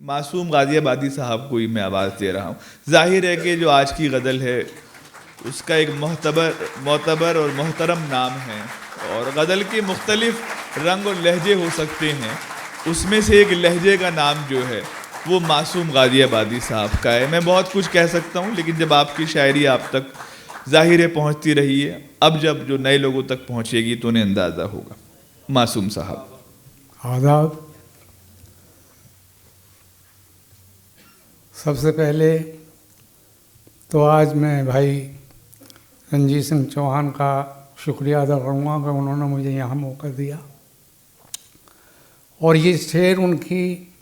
मासूम गाजियाबादी साहब को ही मैं आवाज़ दे रहा हूँ। जाहिर है कि जो आज की गज़ल है उसका एक मोतबर और मोहतरम नाम है, और गज़ल के मुख्तलिफ रंग और लहजे हो सकते हैं, उसमें से एक लहजे का नाम जो है वो मासूम गाजियाबादी साहब का है। मैं बहुत कुछ कह सकता हूँ, लेकिन जब आपकी शायरी आप तक ज़ाहिर है पहुँचती रही है, अब जब जो नए लोगों तक पहुँचेगी तो उन्हें अंदाज़ा होगा। मासूम साहब। आदाब। सबसे पहले तो आज मैं भाई रंजीत सिंह चौहान का शुक्रिया अदा करूँगा कि उन्होंने मुझे यहाँ मौका दिया, और ये शेर उनकी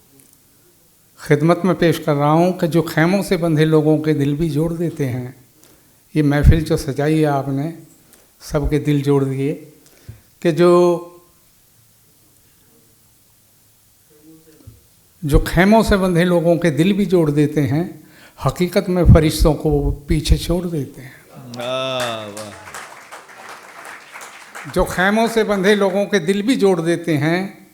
खिदमत में पेश कर रहा हूँ कि जो खैमों से बंधे लोगों के दिल भी जोड़ देते हैं। ये महफिल जो सजाई है आपने, सबके दिल जोड़ दिए कि जो खैमों से बंधे लोगों के दिल भी जोड़ देते हैं, हकीकत में फरिश्तों को पीछे छोड़ देते हैं। जो खैमों से बंधे लोगों के दिल भी जोड़ देते हैं,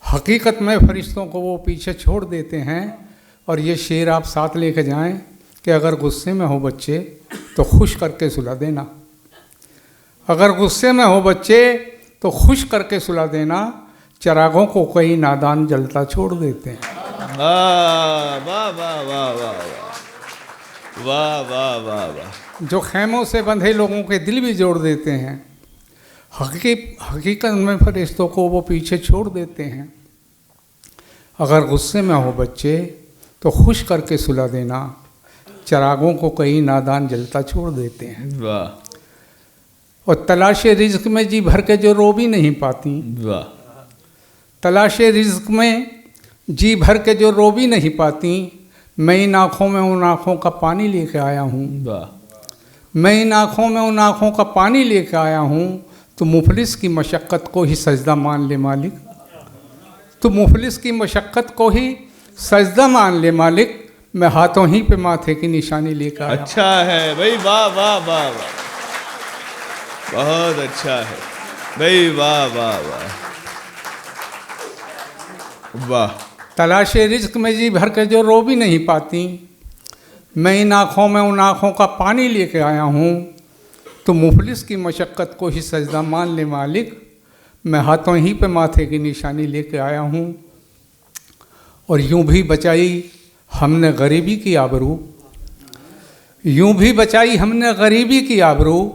हकीकत में फरिश्तों को वो पीछे छोड़ देते हैं। और ये शेर आप साथ लेके जाएं कि अगर गुस्से में हो बच्चे तो खुश करके सुला देना, अगर गुस्से में हो बच्चे तो खुश करके सुला देना, चिरागों को कई नादान जलता छोड़ देते हैं। वाह वाह वाह वाह वाह वाह वाह वाह वाह। जो खैमों से बंधे लोगों के दिल भी जोड़ देते हैं, हकीकत में फरिश्तों को वो पीछे छोड़ देते हैं। अगर गुस्से में हो बच्चे तो खुश करके सुला देना, चिरागों को कई नादान जलता छोड़ देते हैं। वाह। और तलाशे रिज़्क में जी भर के जो रो भी नहीं पाती, वाह। तलाशे रिज़्क में जी भर के जो रो भी नहीं पाती, मैं इन आँखों में उन आँखों का पानी लेके आया हूँ। वाह। मैं इन आँखों में उन आँखों का पानी लेके आया हूँ, तो मुफलिस की मशक्क़त को ही सजदा मान ले मालिक, तो मुफलिस की मशक्क़त को ही सजदा मान ले मालिक, मैं हाथों ही पे माथे की निशानी लेकर आया। अच्छा है भाई, वाह वाह वाह वाह, बहुत अच्छा है भाई, वाह वाह वाह वाह। तलाशे रिज़्क में जी भर के जो रो भी नहीं पाती, मैं इन आँखों में उन आँखों का पानी लेके आया हूँ, तो मुफलिस की मशक्क़त को ही सजदा मान ले मालिक, मैं हाथों ही पे माथे की निशानी लेके आया हूँ। और यूं भी बचाई हमने गरीबी की आबरू, यूं भी बचाई हमने गरीबी की आबरू,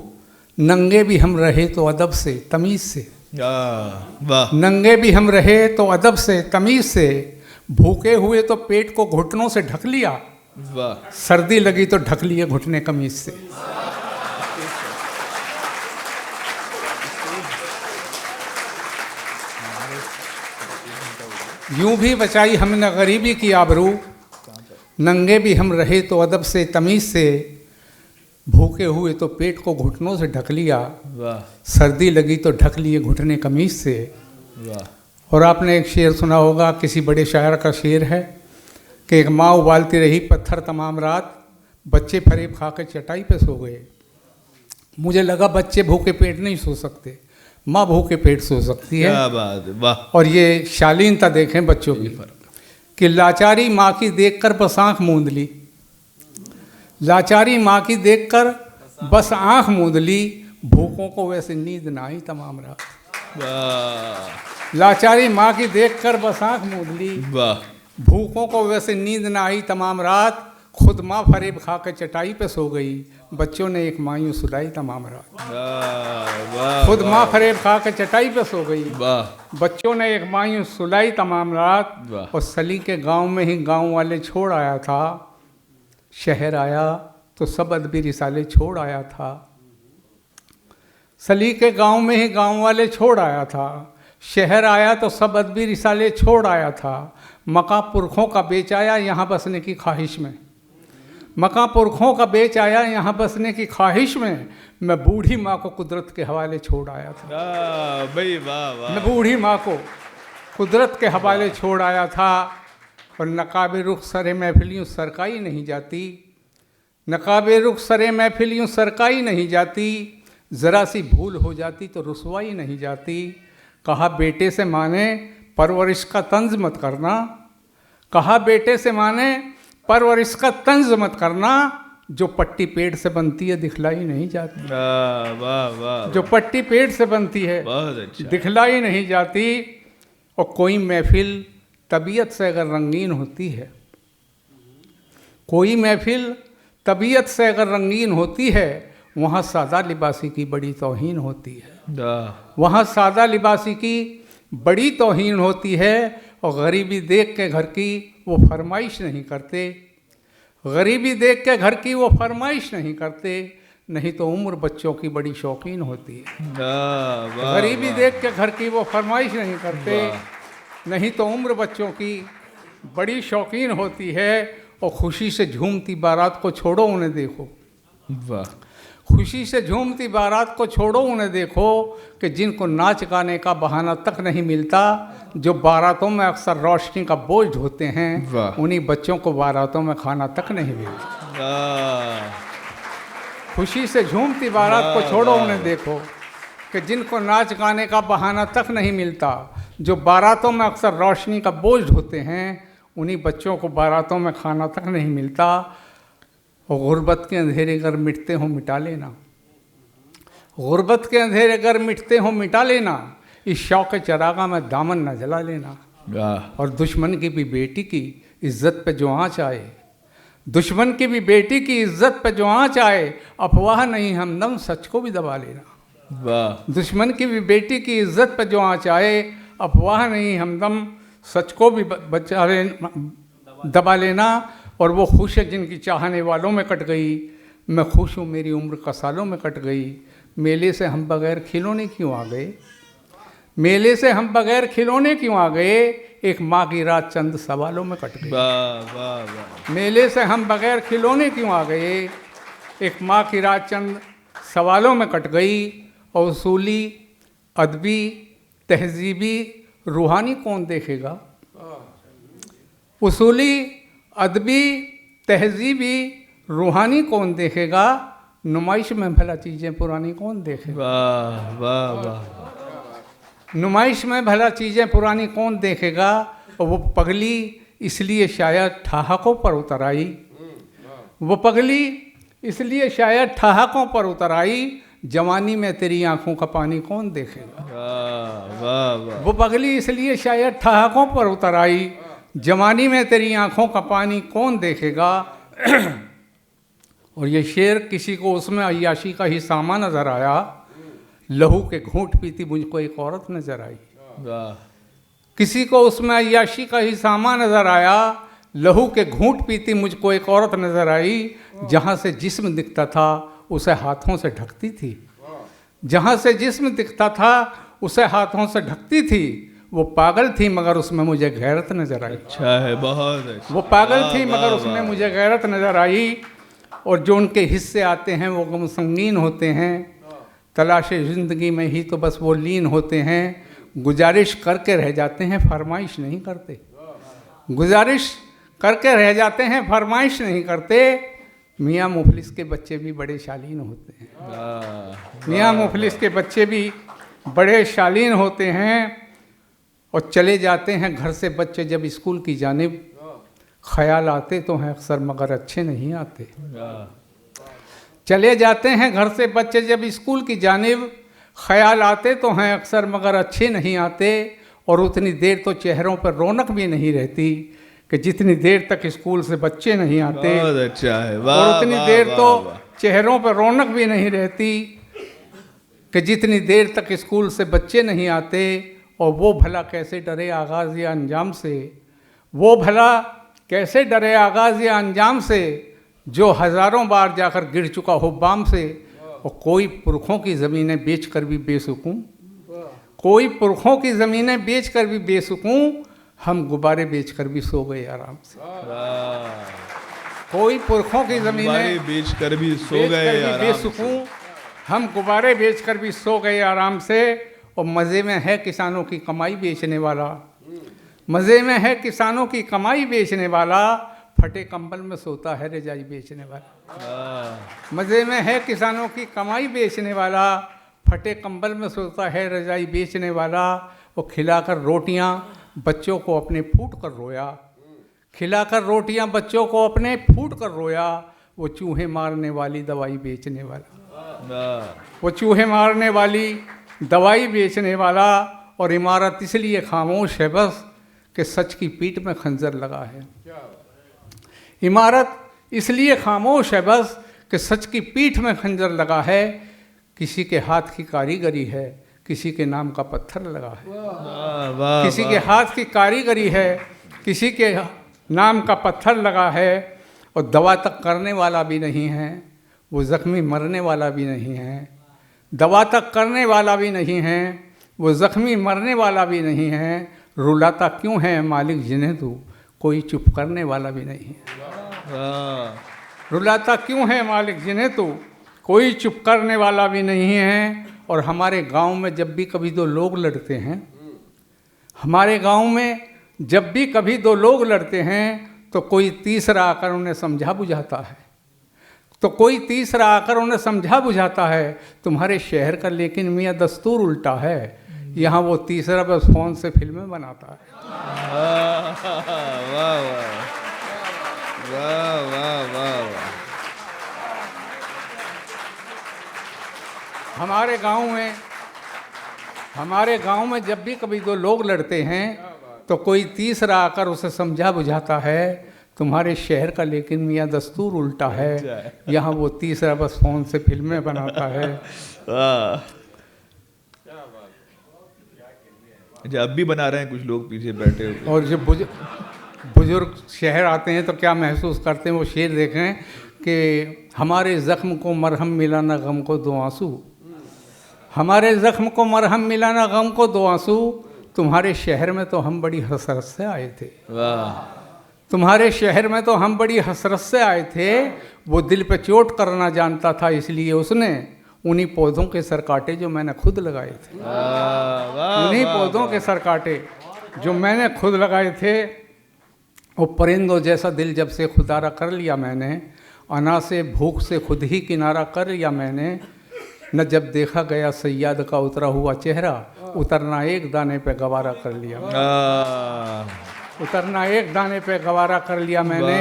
नंगे भी हम रहे तो अदब से तमीज़ से, वाह। नंगे भी हम रहे तो अदब से तमीज़ से, भूखे हुए तो पेट को घुटनों से ढक लिया, वाह। सर्दी लगी तो ढक लिए घुटने कमीज से। यूं भी बचाई हमने गरीबी की आबरू, नंगे भी हम रहे तो अदब से तमीज़ से, भूखे हुए तो पेट को घुटनों से ढक लिया, वाह। सर्दी लगी तो ढक लिए घुटने कमीज से। वाह। और आपने एक शेर सुना होगा, किसी बड़े शायर का शेर है कि एक माँ उबालती रही पत्थर तमाम रात, बच्चे फरेब खा के चटाई पे सो गए। मुझे लगा बच्चे भूखे पेट नहीं सो सकते, माँ भूखे पेट सो सकती है। क्या बात है, वाह। और ये शालीनता देखें बच्चों की, कि लाचारी माँ की देखकर बस आँख मूंद ली, लाचारी माँ की देखकर बस आँख मूंद ली, भूखों को वैसे नींद ना आई तमाम रात। वाह। लाचारी माँ की देखकर बस आँख मूंद ली, वाह। भूखों को वैसे नींद ना आई तमाम रात, खुद माँ फरेब खा के चटाई पे सो गई, बच्चों ने एक माँ यूं सुलाई तमाम रात। वाह। खुद माँ फरेब खा के चटाई पे सो गई, वाह। बच्चों ने एक माँ यूं सुलाई तमाम रात। वाह। और सली के गांव में ही गांव वाले छोड़ आया था, शहर आया तो सब अदबी रिसाले छोड़ आया था। सली के गांव में ही गांव वाले छोड़ आया था, शहर आया तो सब अदबी रिसाले छोड़ आया था। मका पुरखों का बेच आया यहाँ बसने की ख्वाहिश में, मका पुरखों का बेच आया यहाँ बसने की ख्वाहिश में, मैं बूढ़ी माँ को कुदरत के हवाले छोड़ आया था। भाई वाह वाह। मैं बूढ़ी माँ को कुदरत के हवाले छोड़ आया था। और नकाबे रुख सरे महफिलियों सरकाई नहीं जाती, नकाबे रुख सरे महफिलियों सरकाई नहीं जाती, ज़रा सी भूल हो जाती तो रुसवाई नहीं जाती। कहा बेटे से माने परवरिश का तंज मत करना, कहा बेटे से माँ ने, परवरिश का तंज मत करना, जो पट्टी पेट से बनती है दिखलाई नहीं जाती। वाह वाह वाह, जो पट्टी पेट से बनती है बहुत अच्छा। दिखलाई नहीं जाती। और कोई महफिल तबीयत से अगर रंगीन होती है, कोई महफिल तबीयत से अगर रंगीन होती है, वहाँ सादा लिबासी की बड़ी तौहीन होती है। वहाँ सादा लिबासी की बड़ी तौहीन होती है। और गरीबी देख के घर की वो फरमाइश नहीं करते, गरीबी देख के घर की वो फरमाइश नहीं करते, नहीं तो उम्र बच्चों की बड़ी शौकीन होती है। गरीबी देख के घर की वो फरमाइश नहीं करते, नहीं तो उम्र बच्चों की बड़ी शौकीन होती है। और खुशी से झूमती बारात को छोड़ो उन्हें देखो, वाह, खुशी से झूमती बारात को छोड़ो उन्हें देखो, कि जिनको नाच गाने का बहाना तक नहीं मिलता, जो बारातों में अक्सर रोशनी का बोझ ढोते हैं, उन्हीं बच्चों को बारातों में खाना तक नहीं मिलता। खुशी से झूमती बारात को छोड़ो उन्हें देखो, कि जिनको नाच गाने का बहाना तक नहीं मिलता, जो बारातों में अक्सर रोशनी का बोझ ढोते हैं, उन्हीं बच्चों को बारातों में खाना तक नहीं मिलता। और गुर्बत के अंधेरे अगर मिटते हो मिटा लेना, गुर्बत के अंधेरे अगर मिटते हो मिटा लेना, इस शौक़ चरागा में दामन न जला लेना। और दुश्मन की भी बेटी की इज्जत पे जो आँच आए, दुश्मन की भी बेटी की इज्जत पे जो आँच आए, अफवाह नहीं हमदम सच को भी दबा लेना। दुश्मन की भी बेटी की इज्जत पे जो आँच आए, अफवाह नहीं हमदम सच को भी दबा लेना। और वो खुश है जिनकी चाहने वालों में कट गई, मैं खुश हूँ मेरी उम्र का सालों में कट गई। मेले से हम बगैर खिलौने क्यों आ गए, मेले से हम बगैर खिलौने क्यों आ गए, एक माँ की रात चंद सवालों में कट गई। मेले से हम बगैर खिलौने क्यों आ गए, एक माँ की रात चंद सवालों में कट गई। और उसूली अदबी तहजीबी रूहानी कौन देखेगा, उसूली अदबी तहजीबी रूहानी कौन देखेगा, नुमाइश में भला चीज़ें पुरानी कौन देखेगा। वाह वाह वाह, नुमाइश में भला चीज़ें पुरानी कौन देखेगा। और वो पगली इसलिए शायद ठहाकों पर उतर आई, वो पगली इसलिए शायद ठहाकों पर उतर आई, जवानी में तेरी आंखों का पानी कौन देखेगा। वाह वाह, वो पगली इसलिए शायद ठहाकों पर उतर आई, जवानी में तेरी आंखों का पानी कौन देखेगा। और ये शेर किसी को उसमें अय्याशी का ही सामा नजर आया, लहू के घूंट पीती मुझको एक औरत नजर आई। किसी को उसमें अय्याशी का ही सामा नजर आया, लहू के घूंट पीती मुझको एक औरत नजर आई। जहाँ से जिस्म दिखता था उसे हाथों से ढकती थी, जहाँ से जिस्म दिखता था उसे हाथों से ढकती थी। वो पागल थी मगर उसमें मुझे गैरत नजर आई। अच्छा है, बहुत अच्छा। वो पागल थी मगर उसमें मुझे गैरत नजर आई। और जो उनके हिस्से आते हैं वो गम संगीन होते हैं, तलाशे ज़िंदगी में ही तो बस वो लीन होते हैं। गुजारिश करके रह जाते हैं फरमाइश नहीं करते, गुजारिश करके रह जाते हैं फरमाइश नहीं करते। मियाँ मुफलिस के बच्चे भी बड़े शालीन होते हैं, मियाँ मुफलिस के बच्चे भी बड़े शालीन होते हैं। और चले जाते हैं घर से बच्चे जब स्कूल की जानिब, ख्याल आते तो हैं अक्सर मगर अच्छे नहीं आते। चले जाते हैं घर से बच्चे जब स्कूल की जानिब, ख्याल आते तो हैं अक्सर मगर अच्छे नहीं आते। और उतनी देर तो चेहरों पर रौनक भी नहीं रहती कि जितनी देर तक स्कूल से बच्चे नहीं आते। बहुत अच्छा है। और उतनी देर तो चेहरों पर रौनक भी नहीं रहती कि जितनी देर तक स्कूल से बच्चे नहीं आते। और वो भला कैसे डरे आगाज़ या अंजाम से, वो भला कैसे डरे आगाज़ या अंजाम से, जो हज़ारों बार जाकर गिर चुका हो बाम से। और कोई पुरखों की ज़मीनें बेच कर भी बेसुकूं, कोई पुरखों की ज़मीनें बेच कर भी बेसुकूं, हम गुब्बारे बेच कर भी सो गए आराम से। कोई पुरखों की ज़मीनें बेच कर भी सो गए बेसुकूं, हम गुब्बारे बेच कर भी सो गए आराम से। और मज़े में है किसानों की कमाई बेचने वाला, मज़े में है किसानों की कमाई बेचने वाला, फटे कंबल में सोता है रजाई बेचने वाला। मज़े में है किसानों की कमाई बेचने वाला, फटे कंबल में सोता है रजाई बेचने वाला। वो खिलाकर रोटियां बच्चों को अपने फूट कर रोया, खिलाकर रोटियां बच्चों को अपने फूट कर रोया, वो चूहे मारने वाली दवाई बेचने वाला, वो चूहे मारने वाली दवाई बेचने वाला। और इमारत इसलिए खामोश है बस कि सच की पीठ में खंजर लगा है। इमारत इसलिए खामोश है बस कि सच की पीठ में खंजर लगा है। किसी के हाथ की कारीगरी है, किसी के नाम का पत्थर लगा है। किसी के हाथ की कारीगरी है, किसी के नाम का पत्थर लगा है। और दवा तक करने वाला भी नहीं है, वो ज़ख्मी मरने वाला भी नहीं है। दवा तक करने वाला भी नहीं है, वो ज़ख्मी मरने वाला भी नहीं है। रुलाता क्यों है मालिक जिन्हें तू, कोई चुप करने वाला भी नहीं है। रुलाता क्यों है मालिक जिन्हें तू, कोई चुप करने वाला भी नहीं है। और हमारे गांव में जब भी कभी दो लोग लड़ते हैं, हमारे गांव में जब भी कभी दो लोग लड़ते हैं तो कोई तीसरा आकर उन्हें समझा बुझाता है, तो कोई तीसरा आकर उन्हें समझा बुझाता है। तुम्हारे शहर का लेकिन मियाँ दस्तूर उल्टा है, यहाँ वो तीसरा बस फ़ोन से फिल्में बनाता है। वाह वाह वाह वाह वाह। हमारे गांव में जब भी कभी दो लोग लड़ते हैं तो कोई तीसरा आकर उसे समझा बुझाता है। तुम्हारे शहर का लेकिन मियाँ दस्तूर उल्टा है, यहाँ वो तीसरा बस फ़ोन से फिल्में बनाता है। अब भी बना रहे हैं कुछ लोग पीछे बैठे हुए। और जब बुजुर्ग शहर आते हैं तो क्या महसूस करते हैं, वो शेर देखें कि हमारे ज़ख्म को मरहम मिलाना गम को दो आंसू, हमारे ज़ख्म को मरहम मिलाना गम को दो आंसू। तुम्हारे शहर में तो हम बड़ी हसरत से आए थे, तुम्हारे शहर में तो हम बड़ी हसरत से आए थे। वो दिल पे चोट करना जानता था, इसलिए उसने उन्हीं पौधों के सर काटे जो मैंने खुद लगाए थे। उन्हीं पौधों के सर काटे जो मैंने खुद लगाए थे। वो परिंदों जैसा दिल जब से खुदारा कर लिया मैंने, अना से भूख से खुद ही किनारा कर लिया मैंने। न जब देखा गया सैयद का उतरा हुआ चेहरा, उतरना एक दाने पे गवारा कर लिया, उतरना एक दाने पे गवारा कर लिया मैंने।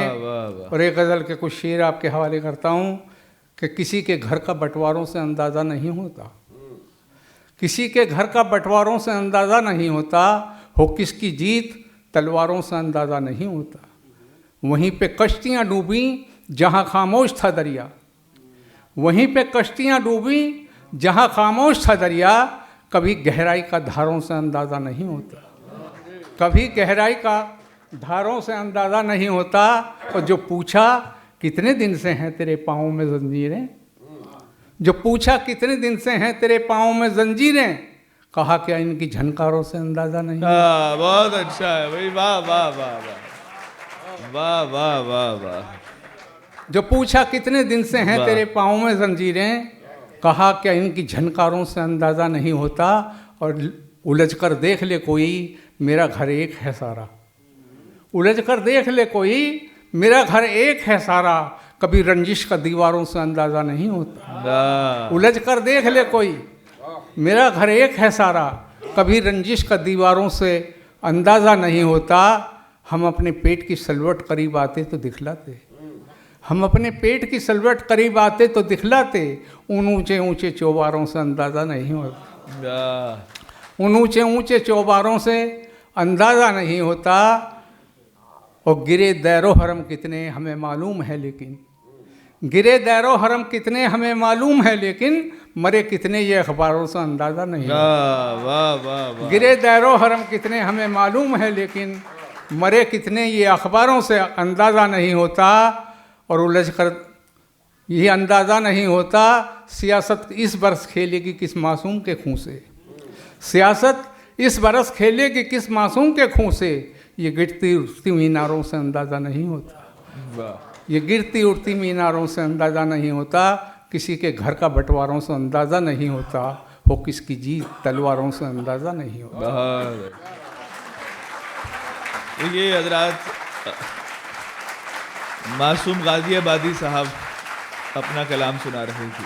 और एक गज़ल के कुछ शेर आपके हवाले करता हूँ कि किसी के घर का बंटवारों से अंदाज़ा नहीं होता, किसी के घर का बंटवारों से अंदाज़ा नहीं होता। हो किसकी जीत तलवारों से अंदाज़ा नहीं होता। वहीं पे कश्तियाँ डूबी जहाँ खामोश था दरिया, वहीं पे कश्तियाँ डूबी जहाँ खामोश था दरिया। कभी गहराई का धारों से अंदाज़ा नहीं होता, कभी गहराई का धारों से अंदाज़ा नहीं होता। और जो पूछा कितने दिन से हैं तेरे पाँव में जंजीरें, जो पूछा कितने दिन से हैं तेरे पाँव में जंजीरें, कहा क्या इनकी झनकारों से अंदाज़ा नहीं। बहुत अच्छा है भाई, वाह वाह वाह वाह वाह वाह वाह वाह। जो पूछा कितने दिन से हैं तेरे पाँव में जंजीरें, कहा क्या इनकी झनकारों से अंदाज़ा नहीं होता। और उलझ कर देख ले कोई मेरा घर एक है सारा, उलझ कर देख ले कोई मेरा घर एक है सारा। कभी रंजिश का दीवारों से अंदाज़ा नहीं होता। उलझ कर देख ले कोई मेरा घर एक है सारा, कभी रंजिश का दीवारों से अंदाज़ा नहीं होता। हम अपने पेट की सलवट करीब आते तो दिखलाते, हम अपने पेट की सलवट करीब आते तो दिखलाते। उन ऊंचे ऊंचे चौबारों से अंदाज़ा नहीं होता, उन ऊंचे ऊंचे चौबारों से अंदाज़ा नहीं होता। और गिरे दैरो हरम कितने हमें मालूम है लेकिन, गिरे दैरो हरम कितने हमें मालूम है लेकिन, मरे कितने ये अखबारों से अंदाज़ा नहीं होता। गिरे दैरो हरम कितने हमें मालूम है लेकिन, मरे कितने ये अखबारों से अंदाज़ा नहीं होता। और उलझ कर ये अंदाज़ा नहीं होता। सियासत इस बरस खेलेगी किस मासूम के खून से, सियासत इस बरस खेलेगी किस मासूम के खून से। ये गिरती उठती मीनारों से अंदाज़ा नहीं होता, ये गिरती उठती मीनारों से अंदाज़ा नहीं होता। किसी के घर का बंटवारों से अंदाज़ा नहीं होता। हो किसकी जीत तलवारों से अंदाज़ा नहीं होता। ये हजरात मासूम गाजियाबादी साहब अपना कलाम सुना रहे थे।